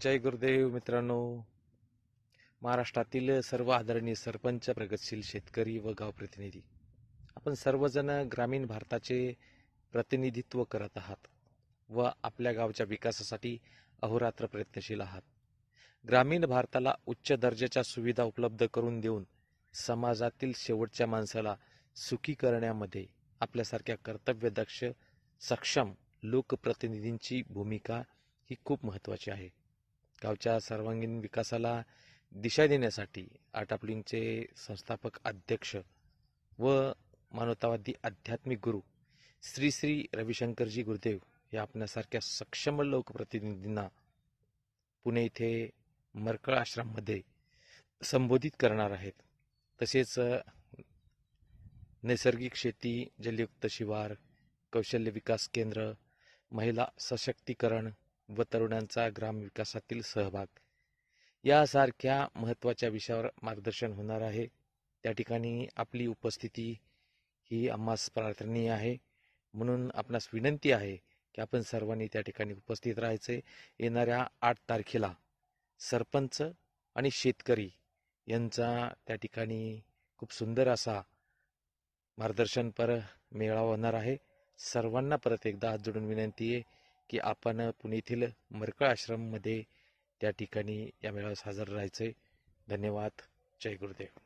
जय गुरुदेव मित्रांनो. महाराष्ट्रातील सर्व आदरणीय सरपंच, प्रगतशील शेतकरी व गाव प्रतिनिधी, आपण सर्वजण ग्रामीण भारताचे प्रतिनिधित्व करत आहात व आपल्या गावच्या विकासासाठी अहोरात्र प्रयत्नशील आहात. ग्रामीण भारताला उच्च दर्जाच्या सुविधा उपलब्ध करून देऊन समाजातील शेवटच्या माणसाला सुखी करण्यामध्ये आपल्यासारख्या कर्तव्यदक्ष सक्षम लोकप्रतिनिधींची भूमिका ही खूप महत्त्वाची आहे. गावच्या सर्वांगीण विकासाला दिशा देण्यासाठी आटापलिंगचे संस्थापक अध्यक्ष व मानवतावादी आध्यात्मिक गुरु श्री श्री रविशंकरजी गुरुदेव या आपल्यासारख्या सक्षम लोकप्रतिनिधींना पुणे येथे मरकळ आश्रममध्ये संबोधित करणार आहेत. तसेच नैसर्गिक शेती, जलयुक्त शिवार, कौशल्य विकास केंद्र, महिला सशक्तीकरण व तरुणांचा ग्रामविकासातील सहभाग यासारख्या महत्त्वाच्या विषयावर मार्गदर्शन होणार आहे. त्या ठिकाणी आपली उपस्थिती ही आम्हास प्रार्थनीय आहे, म्हणून आपणास विनंती आहे की आपण सर्वांनी त्या ठिकाणी उपस्थित राहायचे. येणाऱ्या 8 तारखेला सरपंच आणि शेतकरी यांचा त्या ठिकाणी खूप सुंदर असा मार्गदर्शनपर मेळावा होणार आहे. सर्वांना परत एकदा हात जोडून विनंती आहे की आपण पुणे येथील मरकळ आश्रममध्ये त्या ठिकाणी या मेळाव्यास हजर राहायचे. धन्यवाद. जय गुरुदेव.